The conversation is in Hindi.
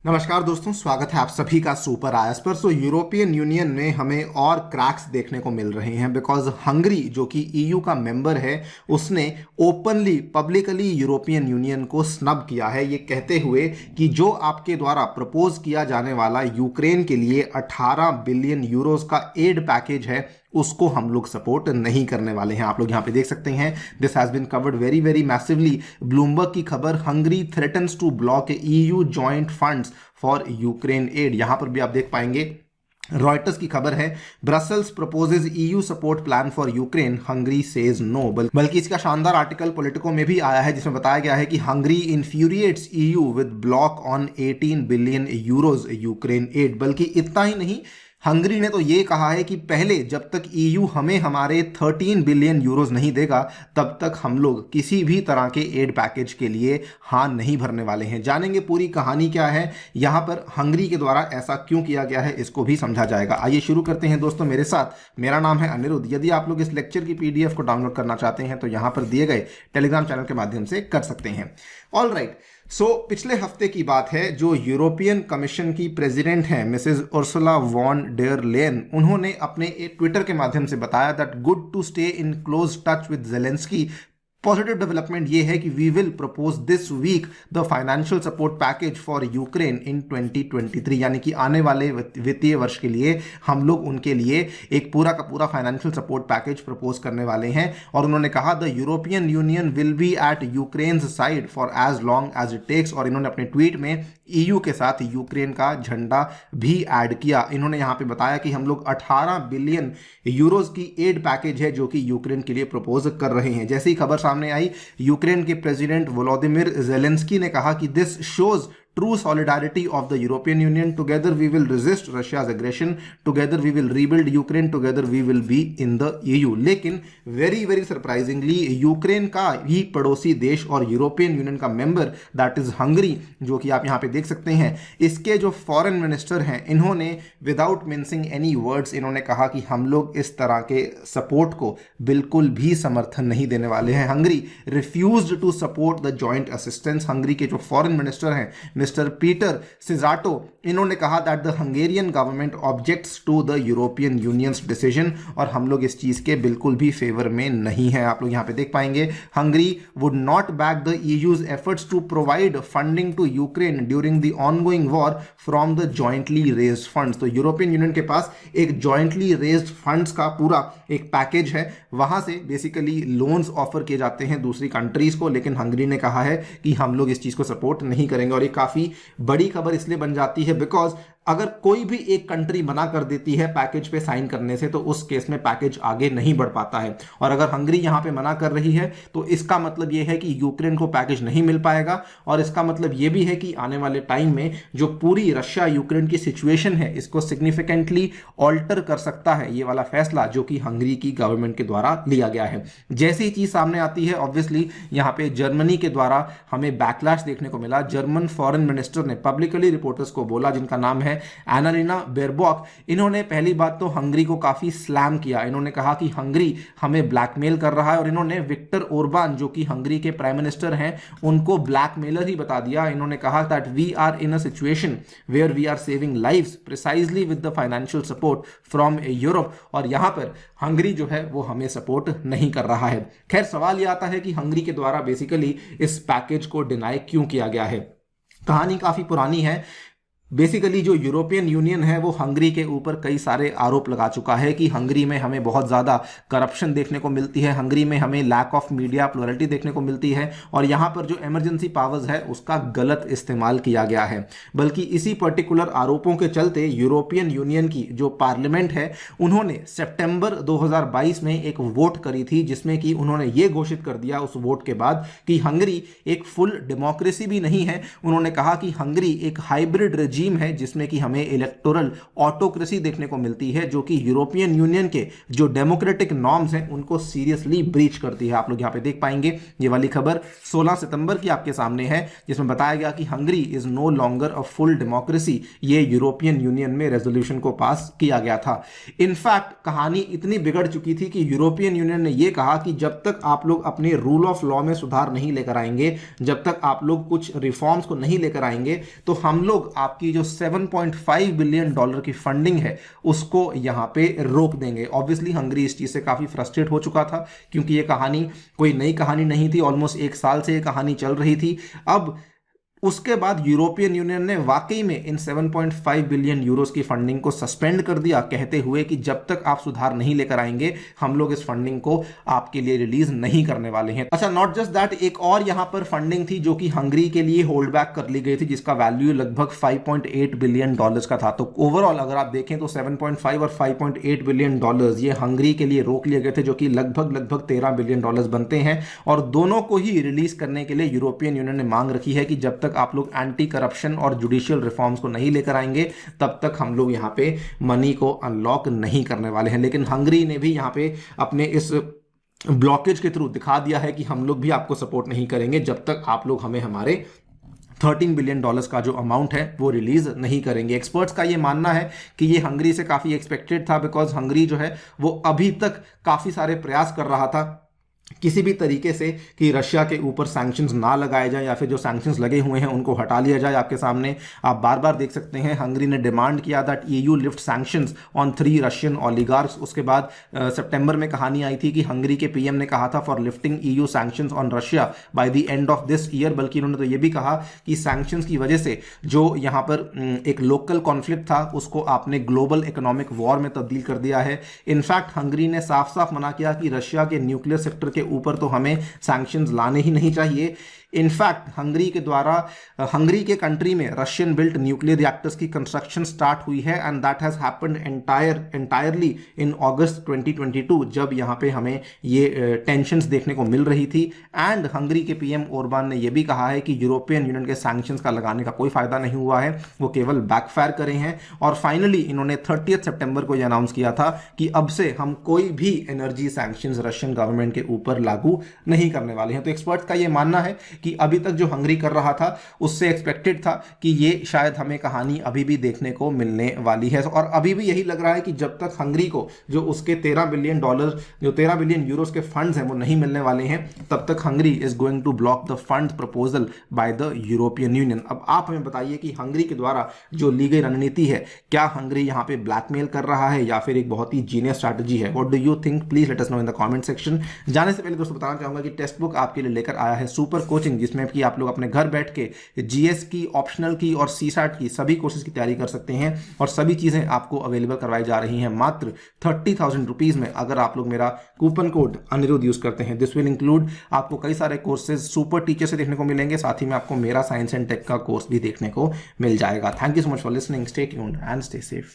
नमस्कार दोस्तों, स्वागत है आप सभी का सुपर आयस पर। यूरोपियन यूनियन में हमें और क्रैक्स देखने को मिल रहे हैं बिकॉज हंगरी जो कि ईयू का मेंबर है उसने ओपनली पब्लिकली यूरोपियन यूनियन को स्नब किया है, ये कहते हुए कि जो आपके द्वारा प्रपोज किया जाने वाला यूक्रेन के लिए 18 बिलियन यूरोस का एड पैकेज है उसको हम लोग सपोर्ट नहीं करने वाले हैं। आप लोग यहाँ पे देख सकते हैं, this has been covered very very massively. Bloomberg की खबर, Hungary threatens to block EU joint funds for Ukraine aid, यहां पर भी आप देख पाएंगे। रॉयटर्स की खबर है, Brussels proposes EU support plan for Ukraine, Hungary says no. बल्कि इसका शानदार आर्टिकल पॉलिटिको में भी आया है जिसमें बताया गया है कि Hungary infuriates EU with block on 18 billion euros Ukraine aid. बल्कि इतना ही नहीं, हंगरी ने तो ये कहा है कि पहले जब तक ईयू हमें हमारे 13 बिलियन यूरोज नहीं देगा तब तक हम लोग किसी भी तरह के एड पैकेज के लिए हाँ नहीं भरने वाले हैं। जानेंगे पूरी कहानी क्या है, यहां पर हंगरी के द्वारा ऐसा क्यों किया गया है, इसको भी समझा जाएगा। आइए शुरू करते हैं दोस्तों मेरे साथ। मेरा नाम है अनिरुद्ध। यदि आप लोग इस लेक्चर की पीडीएफ को डाउनलोड करना चाहते हैं तो यहां पर दिए गए टेलीग्राम चैनल के माध्यम से कर सकते हैं। ऑल राइट, पिछले हफ्ते की बात है, जो यूरोपियन कमीशन की प्रेसिडेंट हैं Mrs Ursula von der Leyen, उन्होंने अपने एक ट्विटर के माध्यम से बताया that good to stay in close touch with Zelensky. Positive development ये है कि we will propose this week the financial support package for Ukraine in 2023, यानी कि आने वाले वित्तीय वर्ष के लिए हम लोग उनके लिए एक पूरा का पूरा फाइनेंशियल सपोर्ट पैकेज प्रपोज करने वाले हैं। और उन्होंने कहा the European Union will be at Ukraine side for as long as it takes. और इन्होंने अपने ट्वीट में ईयू के साथ यूक्रेन का झंडा भी ऐड किया। इन्होंने यहाँ पे बताया कि हम लोग 18 बिलियन यूरोज की एड पैकेज है जो कि यूक्रेन के लिए प्रपोज कर रहे हैं। जैसे ही खबर सामने आई, यूक्रेन के प्रेसिडेंट वोलोदिमिर जेलेंस्की ने कहा कि this shows true solidarity of the European Union. Together we will resist Russia's aggression. Together we will rebuild Ukraine. Together we will be in the EU. लेकिन very very surprisingly यूक्रेन का ही पड़ोसी देश और यूरोपियन यूनियन का मेंबर दैट इज हंगरी, जो कि आप यहाँ पे देख सकते हैं, इसके जो फॉरेन मिनिस्टर हैं, इन्होंने विदाउट मिंसिंग एनी वर्ड्स इन्होंने कहा कि हम लोग इस तरह के सपोर्ट को बिल्कुल भी समर्थन नहीं देने वाले हैं। Hungary refused to support the joint assistance. Hungary के जो फॉरेन मिनिस्टर हैं मिस्टर पीटर सिजाटो, इन्होंने कहा that the Hungarian government objects to the European Union's decision, और हम लोग इस चीज के बिल्कुल भी फेवर में नहीं है। आप लोग यहां पे देख पाएंगे, Hungary would not back the EU's efforts to provide funding to Ukraine during the ongoing war from the jointly raised funds. तो यूरोपियन यूनियन के पास एक जॉइंटली रेज्ड फंड्स का पूरा एक पैकेज है, वहां से बेसिकली लोन्स ऑफर किए जाते हैं दूसरी कंट्रीज को, लेकिन हंगरी ने कहा है कि हम लोग इस चीज को सपोर्ट नहीं करेंगे। और ये काफी बड़ी खबर इसलिए बन जाती है बिकॉज अगर कोई भी एक कंट्री मना कर देती है पैकेज पे साइन करने से तो उस केस में पैकेज आगे नहीं बढ़ पाता है। और अगर हंगरी यहां पे मना कर रही है तो इसका मतलब यह है कि यूक्रेन को पैकेज नहीं मिल पाएगा, और इसका मतलब यह भी है कि आने वाले टाइम में जो पूरी रशिया यूक्रेन की सिचुएशन है इसको सिग्निफिकेंटली ऑल्टर कर सकता है ये वाला फैसला जो कि हंगरी की गवर्नमेंट के द्वारा लिया गया है। जैसे ही चीज सामने आती है, ऑब्वियसली यहां पे जर्मनी के द्वारा हमें बैकलैश देखने को मिला। जर्मन फॉरेन मिनिस्टर ने पब्लिकली रिपोर्टर्स को बोला, जिनका नाम है एनालिना बेरबॉक, इन्होंने पहली बात तो हंगरी को काफी स्लैम किया। इन्होंने कहा कि हंगरी हमें ब्लैकमेल कर रहा है, और इन्होंने विक्टर ओरबान जो कि हंगरी के प्राइम मिनिस्टर हैं उनको ब्लैकमेलर ही बता दिया। इन्होंने कहा that we are in a situation where we are saving lives precisely with the financial support from Europe, और यहां पर हंगरी जो है वो हमें सपोर्ट नहीं कर रहा है। खैर, सवाल यह आता है कि हंगरी के द्वारा बेसिकली इस पैकेज को डिनाई क्यों किया गया है। कहानी काफी पुरानी है। बेसिकली जो यूरोपियन यूनियन है वो हंगरी के ऊपर कई सारे आरोप लगा चुका है कि हंगरी में हमें बहुत ज़्यादा करप्शन देखने को मिलती है, हंगरी में हमें लैक ऑफ मीडिया प्लुरलिटी देखने को मिलती है, और यहाँ पर जो इमरजेंसी पावर्स है उसका गलत इस्तेमाल किया गया है। बल्कि इसी पर्टिकुलर आरोपों के चलते यूरोपियन यूनियन की जो पार्लियामेंट है उन्होंने सितंबर 2022 में एक वोट करी थी, जिसमें कि उन्होंने ये घोषित कर दिया उस वोट के बाद कि हंगरी एक फुल डेमोक्रेसी भी नहीं है। उन्होंने कहा कि हंगरी एक हाइब्रिड रेजीम है जिसमें कि हमें इलेक्टोरल ऑटोक्रेसी देखने को मिलती है, जो कि यूरोपियन यूनियन के जो डेमोक्रेटिक नॉर्म्स हैं उनको सीरियसली ब्रीच करती है। आप लोग यहां पे देख पाएंगे ये वाली खबर 16 सितंबर की आपके सामने है, जिसमें बताया गया कि Hungary is no longer a full democracy. ये यूरोपियन यूनियन में रेजोल्यूशन को पास किया गया था। इनफैक्ट कहानी इतनी बिगड़ चुकी थी कि यूरोपियन यूनियन ने यह कहा कि जब तक आप लोग अपने रूल ऑफ लॉ में सुधार नहीं लेकर आएंगे, जब तक आप लोग कुछ रिफॉर्म्स को नहीं लेकर आएंगे, तो हम लोग आपकी जो 7.5 बिलियन डॉलर की फंडिंग है उसको यहां पे रोक देंगे। ऑब्वियसली हंगरी इस चीज से काफी फ्रस्ट्रेट हो चुका था, क्योंकि ये कहानी कोई नई कहानी नहीं थी, ऑलमोस्ट 1 साल से ये कहानी चल रही थी। अब उसके बाद यूरोपियन यूनियन ने वाकई में इन 7.5 बिलियन यूरोस की फंडिंग को सस्पेंड कर दिया, कहते हुए कि जब तक आप सुधार नहीं लेकर आएंगे हम लोग इस फंडिंग को आपके लिए रिलीज नहीं करने वाले हैं। अच्छा, नॉट जस्ट दैट, एक और यहां पर फंडिंग थी जो कि हंगरी के लिए होल्ड बैक कर ली गई थी, जिसका वैल्यू लगभग 5.8 बिलियन डॉलर्स का था। तो ओवरऑल अगर आप देखें तो 7.5 और 5.8 बिलियन डॉलर्स ये हंगरी के लिए रोक लिए गए थे, जो कि लगभग 13 बिलियन डॉलर्स बनते हैं। और दोनों को ही रिलीज करने के लिए यूरोपियन यूनियन ने मांग रखी है कि जब तक आप लोग एंटी करप्शन और जुडिशियल रिफॉर्म्स को नहीं लेकर आएंगे तब तक हम लोग यहां पे मनी को अनलॉक नहीं करने वाले हैं। लेकिन हंगरी ने भी यहां पे अपने इस ब्लॉकेज के थ्रू दिखा दिया है कि हम लोग भी आपको सपोर्ट नहीं करेंगे जब तक आप लोग हमें हमारे 13 बिलियन डॉलर्स का जो अमाउंट है वो रिलीज नहीं करेंगे। एक्सपर्ट्स का ये मानना है कि ये हंगरी से काफी एक्सपेक्टेड था, बिकॉज हंगरी जो है वो अभी तक काफी सारे प्रयास कर रहा था किसी भी तरीके से कि रशिया के ऊपर सैंक्शंस ना लगाए जाए, या फिर जो सैंक्शंस लगे हुए हैं उनको हटा लिया जाए। आपके सामने आप बार बार देख सकते हैं हंगरी ने डिमांड किया that EU lift sanctions on 3 Russian oligarchs. उसके बाद सितंबर में कहानी आई थी कि हंगरी के पीएम ने कहा था for lifting EU sanctions on Russia by the end of this year. बल्कि उन्होंने तो ये भी कहा कि सैंक्शंस की वजह से जो यहाँ पर एक लोकल कॉन्फ्लिक्ट था उसको आपने ग्लोबल इकोनॉमिक वॉर में तब्दील कर दिया है। इनफैक्ट हंगरी ने साफ साफ मना किया कि रशिया के न्यूक्लियर सेक्टर के ऊपर तो हमें सैंक्शंस लाने ही नहीं चाहिए। इनफैक्ट हंगरी के द्वारा हंगरी के कंट्री में रशियन बिल्ट न्यूक्लियर रिएक्टर्स की कंस्ट्रक्शन स्टार्ट हुई है, and that has happened entirely in August 2022, जब यहां पे हमें ये टेंशंस देखने को मिल रही थी। एंड हंगरी के पीएम ओरबान ने यह भी कहा है कि यूरोपियन यूनियन के सैंक्शंस का लगाने का कोई फायदा नहीं हुआ है, वो केवल बैकफायर करे हैं। और फाइनली इन्होंने 30 सितंबर को यह अनाउंस किया था कि अब से हम कोई भी एनर्जी सैंक्शंस रशियन गवर्नमेंट के ऊपर लागू नहीं करने वाले हैं। तो एक्सपर्ट्स का यह मानना है कि अभी तक जो हंगरी कर रहा था उससे एक्सपेक्टेड था कि ये शायद हमें कहानी अभी भी देखने को मिलने वाली है। और अभी भी यही लग रहा है कि जब तक हंगरी को जो उसके 13 बिलियन डॉलर जो 13 बिलियन यूरोस के फंड्स हैं वो नहीं मिलने वाले हैं, तब तक Hungary is going to block the fund proposal by the European Union. अब आप हमें बताइए कि हंगरी के द्वारा जो ली गई रणनीति है, क्या हंगरी यहां पे ब्लैकमेल कर रहा है या फिर एक बहुत ही जीनियस स्ट्रैटेजी है? What do you think? Please let us know in the comment section. जाने से पहले दोस्तों बताना चाहूंगा कि टेक्स्ट बुक आपके लिए लेकर आया है सुपर कोचिंग, जिसमें कि आप लोग अपने घर बैठ के जीएस की, ऑप्शनल की और सीसैट की सभी कोर्सेज की तैयारी कर सकते हैं। और सभी चीजें आपको अवेलेबल करवाई जा रही हैं मात्र 30,000 रुपीज में, अगर आप लोग मेरा कूपन कोड अनिरुद्ध यूज करते हैं। दिस विल इंक्लूड आपको कई सारे कोर्सेज सुपर टीचर से देखने को मिलेंगे, साथ ही में आपको मेरा साइंस एंड टेक का कोर्स भी देखने को मिल जाएगा। Thank you so much for listening, stay tuned and stay safe.